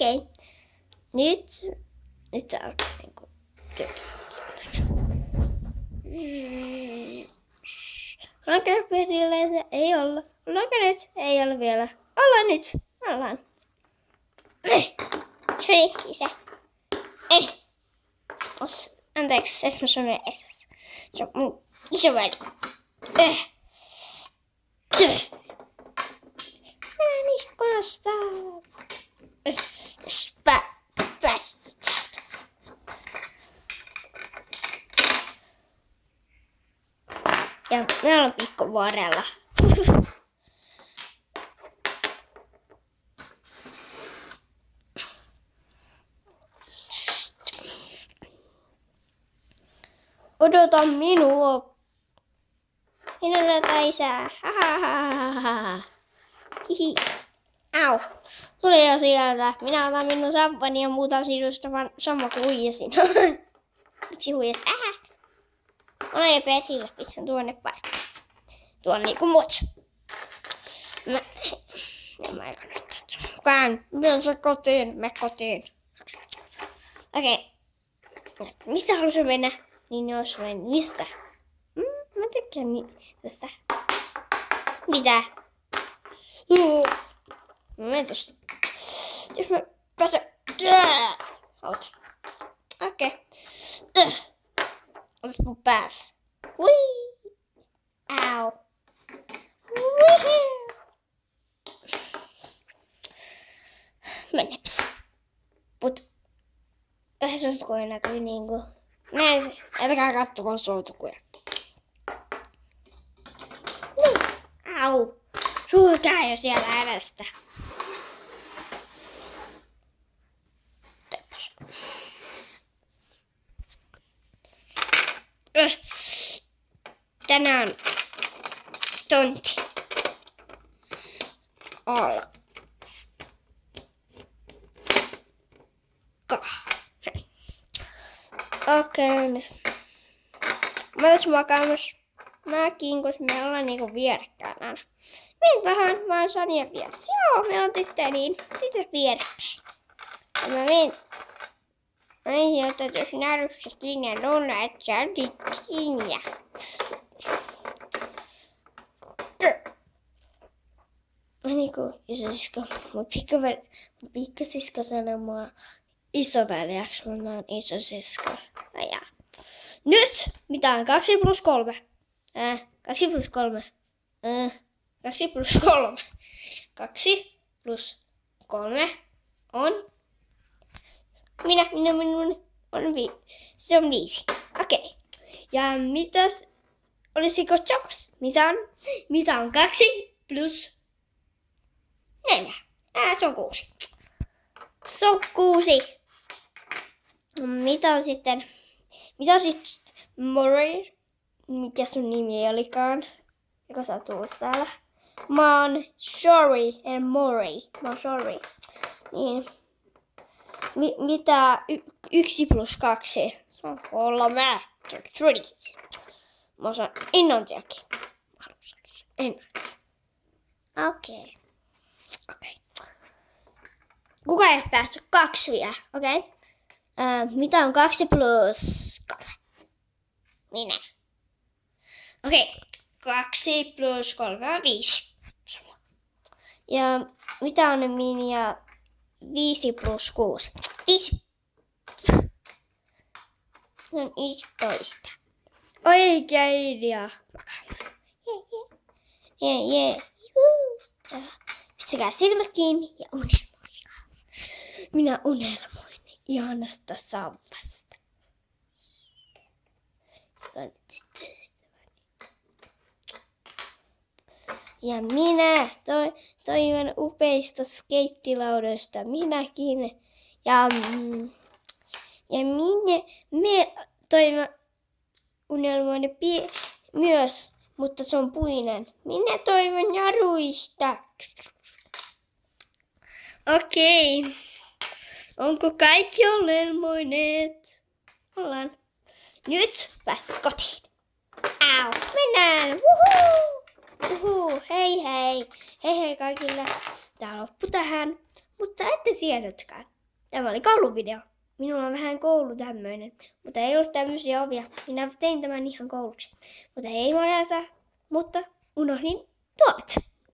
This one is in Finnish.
Okei. Nyt alkaa niinku Ollaanko perille? Se ei olla. Ollaanko nyt? Ei olla vielä. Ollaan nyt. Ollaan. Sori, isä. Anteeksi, et mä sanoin esas. Se on mun isoveli. Mä niskasta. Päästä. Ja me ollaan pikkuvuorella. Odota minua. Minä odotan isää. Hihi. Au. Tuli jo sieltä. Minä otan minun sappani ja muutan sinusta sama kuin huijasin. Miksi huijasin? Olen jo perille, pistän tuonne parkkiin. Tuolla niinku muut. Mä eikä nyt tätä mukaan. Mene se kotiin, me kotiin. Okei. Mistä haluaisin mennä? Niin jos menen. Mistä? Mä tykkään tästä. Mitä? Mä menen tosta. Jos mä pääsen. Ota. Okei. Olis mun päällä. Hui! Au! Hui! Mennäpäs. Mut vähän suutukujen näkyy niinku. Älkää kattomaan suutukuja. Au! Sulkää jo siellä älästä. Teppäs. Tänään tontti. Alkaa. Okei, nyt. Mä tässä makaamassa. Mäkin, koska me ollaan niinku vierekkäin aina. Minkähän mä oon Sanja vieressä. Joo, me on tyttö vierekkäin. Ja mä menin sieltä, jos narussa kiinni ja luulla, että sä otit kiinni. Niinku isosisko, mun pikkasisko sanoi mua isoväliäksi, mutta mä oon isosisko. Ja nyt, mitä on 2 plus 3? 2 plus 3. 2 plus 3. 2 plus 3 on... Minä on 5. Se on 5. Okei. Ja mitäs... Olisiko chokos? Mitä on 2 plus 4? Se on 6. Se on 6. Mitä sitten Murray? Mikä sun nimi olikaan? Joka sä oot tullut täällä? Mä oon Sorry and Murray. Mä oon Sorry. Niin. Mitä 1 plus 2? Se on 3. Se on 3. Mä osaan englantiakin. Okei. Kuka ei päässyt 2 vielä? Okei. Mitä on 2 plus 3? Minä. Okei. 2 plus 3 on 5. Ja mitä on Minja 5 plus 6? 5. Se on 11. Oikea idea. Jee. Pistäkää silmät kiinni ja unelmoikaa. Minä unelmoin ihanasta sauvasta. Ja minä toivon upeista skeittilaudoista minäkin. Ja me toivon unelmoinen myös, mutta se on puinen. Minä toivon jaruista. Okei. Onko kaikki unelmoineet? Ollaan. Nyt pääset kotiin. Au, mennään. Hei kaikille. Tää loppu tähän, mutta ette tiennytkään. Tämä oli kouluvideo. Minulla on vähän koulu tämmöinen, mutta ei ollut tämmöisiä ovia. Minä tein tämän ihan kouluksi. Mutta ei voi mutta unohdin tuolet.